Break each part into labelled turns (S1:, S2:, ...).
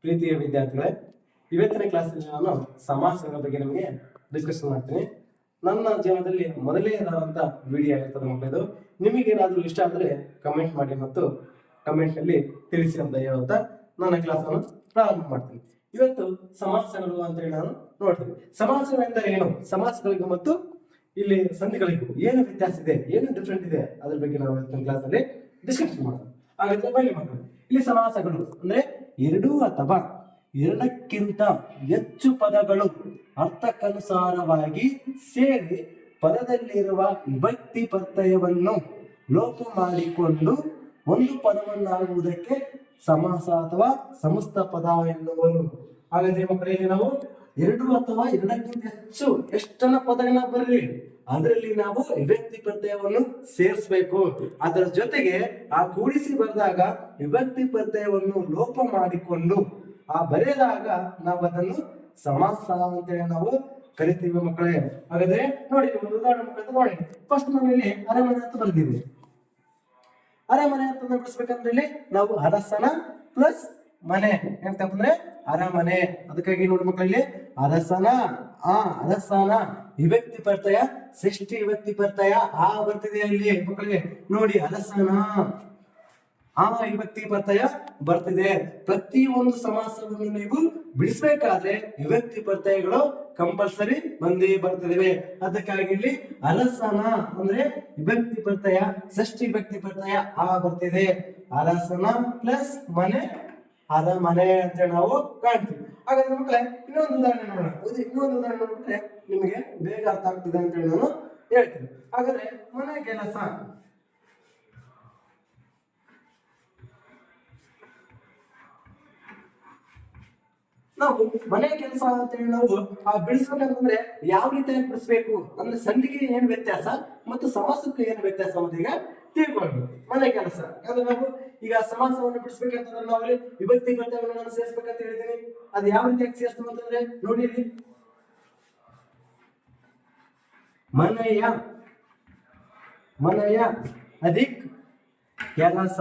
S1: ಪ್ರೀತಿಯ ವಿದ್ಯಾರ್ಥಿಗಳೇ, ಇವತ್ತಿನ ಕ್ಲಾಸಲ್ಲಿ ನಾನು ಸಮಾಸಗಳ ಬಗ್ಗೆ ನಿಮಗೆ ಡಿಸ್ಕಷನ್ ಮಾಡ್ತೀನಿ. ನನ್ನ ಜೀವನದಲ್ಲಿ ಮೊದಲನೇದಾದಂಥ ವಿಡಿಯೋ ಆಗಿರ್ತದೆ ಮಕ್ಕಳದು. ನಿಮಗೇನಾದರೂ ಇಷ್ಟ ಆದರೆ ಕಮೆಂಟ್ ಮಾಡಿ ಮತ್ತು ಕಮೆಂಟ್ನಲ್ಲಿ ತಿಳಿಸಿ ಅಂತ ಹೇಳುತ್ತಾ ನನ್ನ ಕ್ಲಾಸನ್ನು ಪ್ರಾರಂಭ ಮಾಡ್ತೀನಿ. ಇವತ್ತು ಸಮಾಸಗಳು ಅಂತ ಹೇಳಿ ನಾನು ನೋಡ್ತೀನಿ. ಸಮಾಸಗಳೆಂದರೆ ಏನು, ಸಮಾಸಗಳಿಗೂ ಮತ್ತು ಇಲ್ಲಿ ಸಂಧಿಗಳಿಗೂ ಏನು ವ್ಯತ್ಯಾಸ ಇದೆ, ಏನು ಡಿಫ್ರೆಂಟ್ ಇದೆ, ಅದ್ರ ಬಗ್ಗೆ ನಾವು ಇವತ್ತಿನ ಕ್ಲಾಸಲ್ಲಿ ಡಿಸ್ಕಷನ್ ಮಾಡೋಣ. ಹಾಗಾದ್ರೆ ಬನ್ನಿ ಮಕ್ಕಳು, ಇಲ್ಲಿ ಸಮಾಸಗಳು ಅಂದ್ರೆ ಎರಡು ಅಥವಾ ಎರಡಕ್ಕಿಂತ ಹೆಚ್ಚು ಪದಗಳು ಅರ್ಥಕ್ಕನುಸಾರವಾಗಿ ಸೇರಿ ಪದದಲ್ಲಿರುವ ವಿಭಕ್ತಿ ಪ್ರತ್ಯಯವನ್ನು ಲೋಪ ಮಾಡಿಕೊಂಡು ಒಂದು ಪದವನ್ನಾಗುವುದಕ್ಕೆ ಸಮಾಸ ಅಥವಾ ಸಮಸ್ತ ಪದ ಎನ್ನುವರು. ಹಾಗಾದ್ರೆ ಮಕ್ಕಳಿಗೆ ನಾವು ಎರಡು ಅಥವಾ ಎರಡಕ್ಕಿಂತ ಹೆಚ್ಚು ಎಷ್ಟನ್ನ ಪದಗಳನ್ನ ಬರಲಿ, ಅದರಲ್ಲಿ ನಾವು ವಿಭಕ್ತಿ ಪ್ರತ್ಯಯವನ್ನು ಸೇರಿಸಬೇಕು. ಅದರ ಜೊತೆಗೆ ಆ ಕೂಡಿಸಿ ಬರೆದಾಗ ವಿಭಕ್ತಿ ಪ್ರತ್ಯಯವನ್ನು ಲೋಪ ಮಾಡಿಕೊಂಡು ಆ ಬರೆದಾಗ ನಾವು ಅದನ್ನು ಸಮಾಸ ಅಂತೇಳಿ ನಾವು ಕರಿತೀವಿ ಮಕ್ಕಳೇ. ಹಾಗಾದ್ರೆ ನೋಡಿ, ಒಂದು ಉದಾಹರಣೆ ಮಕ್ಕಳ ನೋಡಿ. ಫಸ್ಟ್ ಮನೆಯಲ್ಲಿ ಅರಮನೆ ಅಂತ ಬರ್ದಿವಿ. ಅರಮನೆ ಅಂತ ಬಿಡಿಸ್ಬೇಕಂದ್ರೆ ಇಲ್ಲಿ ನಾವು ಅರಸನ ಪ್ಲಸ್ ಮನೆ ಎಂತಂದ್ರೆ ಅರಮನೆ. ಅದಕ್ಕಾಗಿ ನೋಡಿ ಮಕ್ಕಳಲ್ಲಿ ಅರಸನ ಅರಸನ ವಿಭಕ್ತಿ ಪ್ರತ್ಯಯ ಷಷ್ಠಿ ವಿಭಕ್ತಿ ಪ್ರತ್ಯಯ ಆ ಬರ್ತಿದೆ ಅಲ್ಲಿ ಮಕ್ಕಳಿಗೆ ನೋಡಿ. ಅರಸನ ವಿಭಕ್ತಿ ಪ್ರತ್ಯಯ ಬರ್ತಿದೆ. ಪ್ರತಿಯೊಂದು ಸಮಾಸವನ್ನು ನೀವು ಬಿಡಿಸ್ಬೇಕಾದ್ರೆ ವಿಭಕ್ತಿ ಪ್ರತ್ಯಯಗಳು ಕಂಪಲ್ಸರಿ ಬಂದೇ ಬರ್ತಿವೆ. ಅದಕ್ಕಾಗಿ ಇಲ್ಲಿ ಅರಸನ ಅಂದ್ರೆ ವಿಭಕ್ತಿ ಪ್ರತ್ಯಯ ಷಷ್ಠಿ ವಿಭಕ್ತಿ ಪ್ರತ್ಯಯ ಬರ್ತಿದೆ. ಅರಸನ ಪ್ಲಸ್ ಮನೆ ಅರಮನೆ ಅಂತ ನಾವು ಕಾಣ್ತೀವಿ. ಹಾಗಾದ್ರೆ ಮಕ್ಕಳೇ ಇನ್ನೊಂದು ಉದಾಹರಣೆ ನೋಡೋಣ. ಇನ್ನೊಂದು ಉದಾಹರಣೆ ನೋಡಿದ್ರೆ ನಿಮಗೆ ಬೇಗ ಅರ್ಥ ಆಗ್ತದೆ ಅಂತ ಹೇಳಿ ನಾನು ಹೇಳ್ತೀನಿ. ಹಾಗಾದ್ರೆ ಮನೆ ಕೆಲಸ, ನಾವು ಮನೆ ಕೆಲಸ ಅಂತ ಹೇಳಿ ನಾವು ಬಿಡಿಸ್ಬೇಕಂತಂದ್ರೆ ಯಾವ ರೀತಿಯಾಗಿ ಬಿಡಿಸ್ಬೇಕು ಅಂದ್ರೆ ಸಂಧಿಗೆ ಏನ್ ವ್ಯತ್ಯಾಸ ಮತ್ತು ಸಮಾಸಕ್ಕೆ ಏನ್ ವ್ಯತ್ಯಾಸ ಅಂತ ಈಗ ತಿಳ್ಕೊಳ್ಬೇಕು. ಮನೆ ಕೆಲಸ ಅಂದ್ರೆ ನಾವು ಈಗ ಸಮಾಸವನ್ನು ಬಿಡಿಸ್ಬೇಕಂತಂದ್ರೆ ನಾವು ಅಲ್ಲಿ ವಿಭಕ್ತಿ ಪ್ರತ್ಯಯವನ್ನು ನಾನು ಸೇರಿಸ್ಬೇಕಂತ ಹೇಳಿದ್ದೀನಿ. ಅದು ಯಾವ ರೀತಿಯಾಗಿ ಸೇರಿಸ್ತೀವಿ ಅಂತಂದ್ರೆ ನೋಡಿ, ಇಲ್ಲಿ ಮನೆಯ ಅಧಿಕ್ ಕೆಲಸ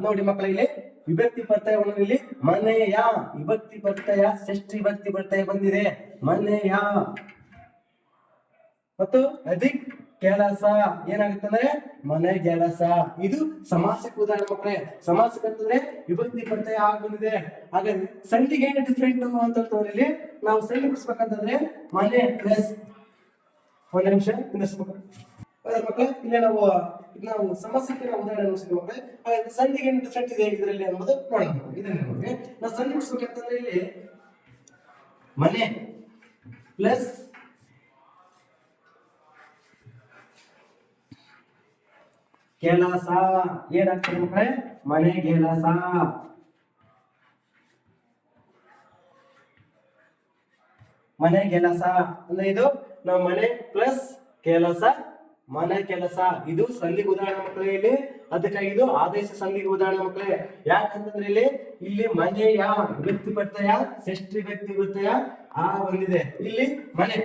S1: ನೋಡಿ ಮಕ್ಕಳ, ಇಲ್ಲಿ ವಿಭಕ್ತಿ ಪ್ರತ್ಯಯವನ್ನು ಇಲ್ಲಿ ಮನೆಯ ವಿಭಕ್ತಿ ಪ್ರತ್ಯಯ ಷಷ್ಠಿ ವಿಭಕ್ತಿ ಪ್ರತ್ಯಯ ಬಂದಿದೆ. ಮನೆಯ ಮತ್ತು ಅಧಿಕ್ ಕೆಲಸ ಏನಾಗುತ್ತೆ ಅಂದ್ರೆ ಮನೆ ಕೆಲಸ. ಇದು ಸಮಾಸಕ್ಕೆ ಉದಾಹರಣೆ ಮಕ್ಕಳೇ. ಸಮಾಸಕ್ಕೆ ಅಂತಂದ್ರೆ ವಿಭಕ್ತಿ ಪ್ರತ್ಯಯ ಬಂದಿದೆ. ಹಾಗಾದ್ರೆ ಸಂಧಿಗೆ ಏನು ಡಿಫ್ರೆಂಟ್ ಅಂತಂದ್ರೆ ಇಲ್ಲಿ ನಾವು ಸಂಧಿ ಬಿಡಿಸ್ಬೇಕಂತಂದ್ರೆ ಮನೆ ಪ್ಲಸ್ ಒಂದು ನಿಮಿಷ ಮಕ್ಕಳೇ, ಇಲ್ಲೇ ನಾವು ಸಮಸ್ಯೆಗೆ ನಾವು ಉದಾಹರಣೆ ನೋಡ್ತೀವಿ ಮಕ್ಕಳೇ. ಹಾಗಾದ್ರೆ ಸಂಧಿಗೆ ಏನು ಡಿಫ್ರೆಂಟ್ ಇದೆ ಇದರಲ್ಲಿ ಅನ್ನೋದು ನೋಡೋಣ. ಇದನ್ನ ನಮಗೆ ನಾವು ಸಂಧಿ ಬಿಡಿಸ್ಬೇಕಂತಂದ್ರೆ ಇಲ್ಲಿ ಮನೆ ಪ್ಲಸ್ ಕೆಲಸ ಏನಾಗ್ತದೆ ಮಕ್ಕಳೇ, ಮನೆ ಕೆಲಸ. ಮನೆ ಕೆಲಸ ಅಂದ್ರೆ ಇದು ನಾವು ಮನೆ ಪ್ಲಸ್ ಕೆಲಸ ಮನೆ ಕೆಲಸ. ಇದು ಸಂಧಿಗೆ ಉದಾಹರಣೆ ಮಕ್ಕಳೇ ಇಲ್ಲಿ. ಅದಕ್ಕಾಗಿ ಇದು ಆದೇಶ ಸಂಧಿಗೆ ಉದಾಹರಣೆ ಮಕ್ಕಳೇ. ಯಾಕಂತಂದ್ರೆ ಇಲ್ಲಿ ಮನೆಯ ವಿಭಕ್ತಿ ಪ್ರತ್ಯಯ ಷಷ್ಠಿ ವಿಭಕ್ತಿ ಪ್ರತ್ಯಯ ಬಂದಿದೆ. ಇಲ್ಲಿ ಮನೆ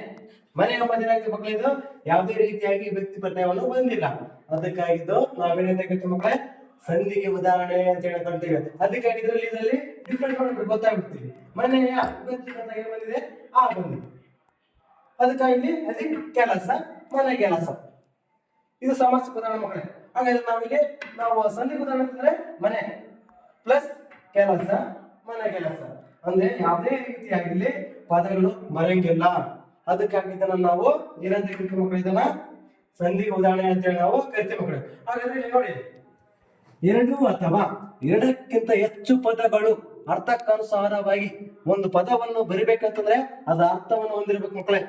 S1: ಎಂಬುದೇನಾಗಿದೆ ಮಕ್ಕಳೇ, ಇದು ಯಾವುದೇ ರೀತಿಯಾಗಿ ವಿಭಕ್ತಿ ಪ್ರತ್ಯಯವನ್ನು ಬಂದಿಲ್ಲ. ಅದಕ್ಕಾಗಿದ್ದು ನಾವೇನಂತ ಮಕ್ಕಳೇ ಸಂಧಿಗೆ ಉದಾಹರಣೆ ಅಂತ ಹೇಳಿ ಕರಿತೀವಿ. ಅದಕ್ಕಾಗಿ ಇದರಲ್ಲಿ ಡಿಫ್ರೆಂಟ್ ಮಾಡಿ ಗೊತ್ತಾಗ್ಬಿಡ್ತೀವಿ. ಮನೆಯ ವಿಭಕ್ತಿ ಪ್ರತ್ಯಯ ಬಂದಿದೆ ಬಂದಿದೆ. ಅದಕ್ಕಾಗಿ ಇಲ್ಲಿ ಅಧಿಕ್ ಕೆಲಸ ಮನೆ ಕೆಲಸ. ಇದು ಸಮಾಸಕ್ಕೆ ಉದಾಹರಣೆ ಮಕ್ಕಳೇ. ಹಾಗಾದ್ರೆ ನಾವು ಸಂಧಿಗೆ ಉದಾಹರಣೆ ಅಂತಂದ್ರೆ ಮನೆ ಪ್ಲಸ್ ಕೆಲಸ ಮನೆ ಕೆಲಸ ಅಂದ್ರೆ ಯಾವುದೇ ರೀತಿಯಾಗಿ ಪದಗಳು ಬರಂಗಿಲ್ಲ. ಅದಕ್ಕಾಗಿ ಇದನ್ನ ನಾವು ಏನಂತ ಕರಿತೀವಿ ಮಕ್ಕಳು, ಇದನ್ನ ಸಂಧಿಗೆ ಉದಾಹರಣೆ ಅಂತ ಹೇಳಿ ನಾವು ಕರಿತೀವಿ ಮಕ್ಕಳು. ಹಾಗಾದ್ರೆ ಇಲ್ಲಿ ನೋಡಿ, ಎರಡು ಅಥವಾ ಎರಡಕ್ಕಿಂತ ಹೆಚ್ಚು ಪದಗಳು ಅರ್ಥಕ್ಕನುಸಾರವಾಗಿ ಒಂದು ಪದವನ್ನು ಬರಿಬೇಕಂತಂದ್ರೆ ಅದರ ಅರ್ಥವನ್ನು ಹೊಂದಿರಬೇಕು ಮಕ್ಕಳೇ.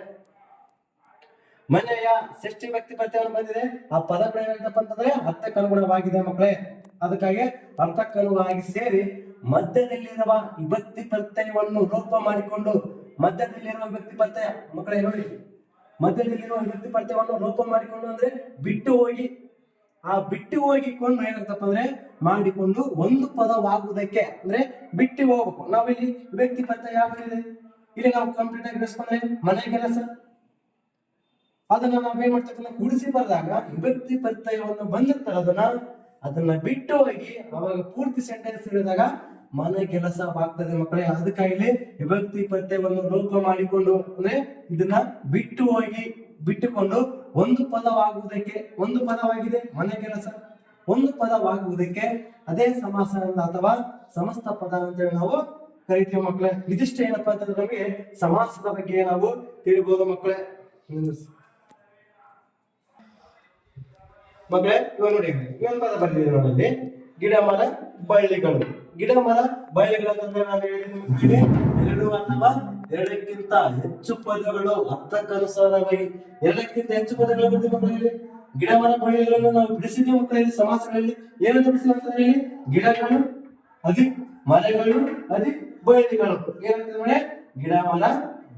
S1: ಮನೆಯ ಷಷ್ಠಿ ವ್ಯಕ್ತಿ ಪ್ರತ್ಯಯವನ್ನು ಬಂದಿದೆ. ಆ ಪದಗಳು ಏನಾಗಿದೆಪ್ಪ ಅಂತಂದ್ರೆ ಅರ್ಥಕ್ಕನುಗುಣವಾಗಿದೆ ಮಕ್ಕಳೇ. ಅದಕ್ಕಾಗಿ ಅರ್ಥಕ್ಕನುವಾಗಿ ಸೇರಿ ಮಧ್ಯದಲ್ಲಿರುವ ವಿಭಕ್ತಿ ಪ್ರತ್ಯಯವನ್ನು ಲೋಪ ಮಾಡಿಕೊಂಡು ಮಧ್ಯದಲ್ಲಿರುವ ವಿಭಕ್ತಿ ಪ್ರತ್ಯಯ ಮಕ್ಕಳೇ ನೋಡಿ, ಮಧ್ಯದಲ್ಲಿರುವ ವಿಭಕ್ತಿ ಪ್ರತ್ಯಯವನ್ನು ಲೋಪ ಮಾಡಿಕೊಂಡು ಅಂದ್ರೆ ಬಿಟ್ಟು ಹೋಗಿಕೊಂಡು ಏನಾಗ್ತಪ್ಪ ಅಂದ್ರೆ ಮಾಡಿಕೊಂಡು ಒಂದು ಪದವಾಗುವುದಕ್ಕೆ ಅಂದ್ರೆ ಬಿಟ್ಟು ಹೋಗ್ಬೇಕು. ನಾವಿಲ್ಲಿ ವಿಭಕ್ತಿ ಪ್ರತ್ಯಯ ಯಾವಿದೆ ಇಲ್ಲಿ ನಾವು ಕಂಪ್ಲೀಟ್ ಆಗಿ ಬೆಳೆಸ್ಕೊಂಡ್ರೆ ಮನೆ ಕೆಲಸ. ಅದನ್ನ ನಾವೇನ್ ಮಾಡ್ತಕ್ಕಂಥ ಕೂಡಿಸಿ ಬರೆದಾಗ ವಿಭಕ್ತಿ ಪ್ರತ್ಯಯವನ್ನು ಬಂದಿರ್ತಾರೆ ಅದನ್ನ ಅದನ್ನ ಬಿಟ್ಟು ಹೋಗಿ ಅವಾಗ ಪೂರ್ತಿ ಸೆಂಟೆನ್ಸ್ ಹೇಳಿದಾಗ ಮನೆ ಕೆಲಸವಾಗ್ತದೆ ಮಕ್ಕಳೇ. ಅದಕ್ಕಾಗಿ ವಿಭಕ್ತಿ ಪ್ರತ್ಯಯವನ್ನು ಲೋಪ ಮಾಡಿಕೊಂಡು ಅಂದ್ರೆ ಇದನ್ನ ಬಿಟ್ಟು ಹೋಗಿ ಬಿಟ್ಟುಕೊಂಡು ಒಂದು ಪದವಾಗುವುದಕ್ಕೆ, ಒಂದು ಪದವಾಗಿದೆ ಮನೆ ಕೆಲಸ, ಒಂದು ಪದವಾಗುವುದಕ್ಕೆ ಅದೇ ಸಮಾಸ ಅಥವಾ ಸಮಸ್ತ ಪದ ಅಂತೇಳಿ ನಾವು ಕರಿತೀವಿ ಮಕ್ಕಳೇ. ಇದಿಷ್ಟು ಏನಪ್ಪಾ ಅಂತಂದ್ರೆ ನಮಗೆ ಸಮಾಸದ ಬಗ್ಗೆ ನಾವು ತಿಳಿಬಹುದು ಮಕ್ಕಳೇ. ಮಕ್ಕಳೇ ಇವಾಗ ನೋಡಿ ಇನ್ನೊಂದು ಪದ ಬಂದಿದೆ ನೋಡಿ, ಗಿಡ ಮರ ಬಳ್ಳಿಗಳು. ಗಿಡ ಮರ ಬಳ್ಳಿಗಳು ಅಂತಂದ್ರೆ ನಾನು ಹೇಳಿದ್ದೀನಿ ಎರಡು ಅಥವಾ ಎರಡಕ್ಕಿಂತ ಹೆಚ್ಚು ಪದಗಳು ಅರ್ಥಕ್ಕನುಸಾರವಾಗಿ ಎರಡಕ್ಕಿಂತ ಹೆಚ್ಚು ಪದಗಳು ಬಂದಿದೆ ಮಕ್ಕಳಲ್ಲಿ. ಗಿಡ ಮರ ಬಳ್ಳಿಗಳನ್ನು ನಾವು ಬಿಡಿಸಿದ್ವಿ ಮಕ್ಕಳಲ್ಲಿ ಸಮಾಸಗಳಲ್ಲಿ. ಏನಂತ ಬಿಡಿಸಿದ್ರೆ ಗಿಡಗಳು ಅಧಿಕ್ ಮರಗಳು ಅಧಿಕ್ ಬಳ್ಳಿಗಳು. ಏನಂತಂದ್ರೆ ಗಿಡ ಮರ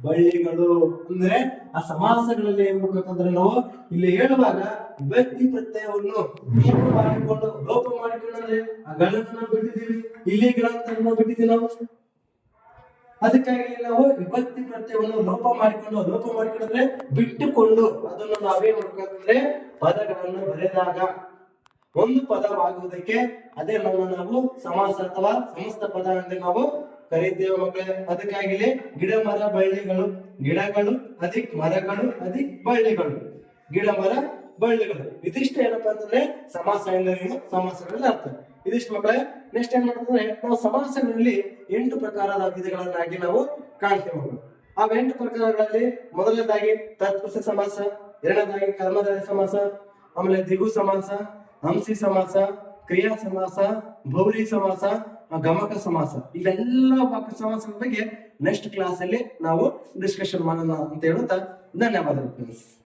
S1: ಬಳ್ಳಿಗಳು ಅಂದ್ರೆ ಆ ಸಮಾಸಗಳಲ್ಲಿ ಏನ್ ಮಾಡ್ಬೇಕಂದ್ರೆ ನಾವು ಇಲ್ಲಿ ಹೇಳುವಾಗ ವಿಭಕ್ತಿ ಪ್ರತ್ಯಯವನ್ನು ಲೋಪ ಮಾಡಿಕೊಂಡು ಅಂದ್ರೆ ಆ ಗಳನ್ನು ನಾವು ಬಿಟ್ಟಿದ್ದೀವಿ, ಇಲ್ಲಿ ಗಳಂತ ಬಿಟ್ಟಿದ್ದೀವಿ ನಾವು. ಅದಕ್ಕಾಗಿ ನಾವು ವಿಭಕ್ತಿ ಪ್ರತ್ಯಯವನ್ನು ಲೋಪ ಮಾಡಿಕೊಂಡ್ರೆ ಬಿಟ್ಟುಕೊಂಡು ಅದನ್ನು ನಾವೇನ್ ಮಾಡ್ಬೇಕಂದ್ರೆ ಪದಗಳನ್ನು ಬರೆದಾಗ ಒಂದು ಪದವಾಗುವುದಕ್ಕೆ ಅದೇ ನಾವು ಸಮಾಸ ಅಥವಾ ಸಮಸ್ತ ಪದ ಅಂತ ನಾವು ಕರೀತೇವೆ ಮಕ್ಕಳೇ. ಅದಕ್ಕಾಗಿ ಗಿಡ ಮರ ಬಳ್ಳಿಗಳು, ಗಿಡಗಳು ಅಧಿಕ್ ಮರಗಳು ಅಧಿಕ್ ಬಳ್ಳಿಗಳು, ಗಿಡ ಮರ ಬಳ್ಳಿಗಳು. ಇದಿಷ್ಟು ಏನಪ್ಪಾ ಅಂತಂದ್ರೆ ಸಮಾಸ ಎಂದರೇನು, ಸಮಾಸಗಳಲ್ಲಿ ಅರ್ಥ ಇದಿಷ್ಟು ಮಕ್ಕಳೇ. ನೆಕ್ಸ್ಟ್ ಏನ್ ಮಾಡ್ತಂದ್ರೆ ನಾವು ಸಮಾಸಗಳಲ್ಲಿ 8 ಪ್ರಕಾರದ ವಿಧಗಳನ್ನಾಗಿ ನಾವು ಕಾಣ್ತೇವೆ ಮಕ್ಕಳು. ಆ 8 ಪ್ರಕಾರಗಳಲ್ಲಿ ಮೊದಲನೇದಾಗಿ ತತ್ಪುರುಷ ಸಮಾಸ, ಎರಡನೇದಾಗಿ ಕರ್ಮಧಾರಯ ಸಮಾಸ, ಆಮೇಲೆ ದ್ವಿಗು ಸಮಾಸ, ಹಂಸಿ ಸಮಾಸ, ಕ್ರಿಯಾ ಸಮಾಸ, ಬಹುರಿ ಸಮಾಸ, ಗಮಕ ಸಮಾಸ. ಇವೆಲ್ಲ ಸಮಾಸದ ಬಗ್ಗೆ ನೆಕ್ಸ್ಟ್ ಕ್ಲಾಸ್ ಅಲ್ಲಿ ನಾವು ಡಿಸ್ಕಷನ್ ಮಾಡೋಣ ಅಂತ ಹೇಳುತ್ತಾ ಧನ್ಯವಾದಗಳು.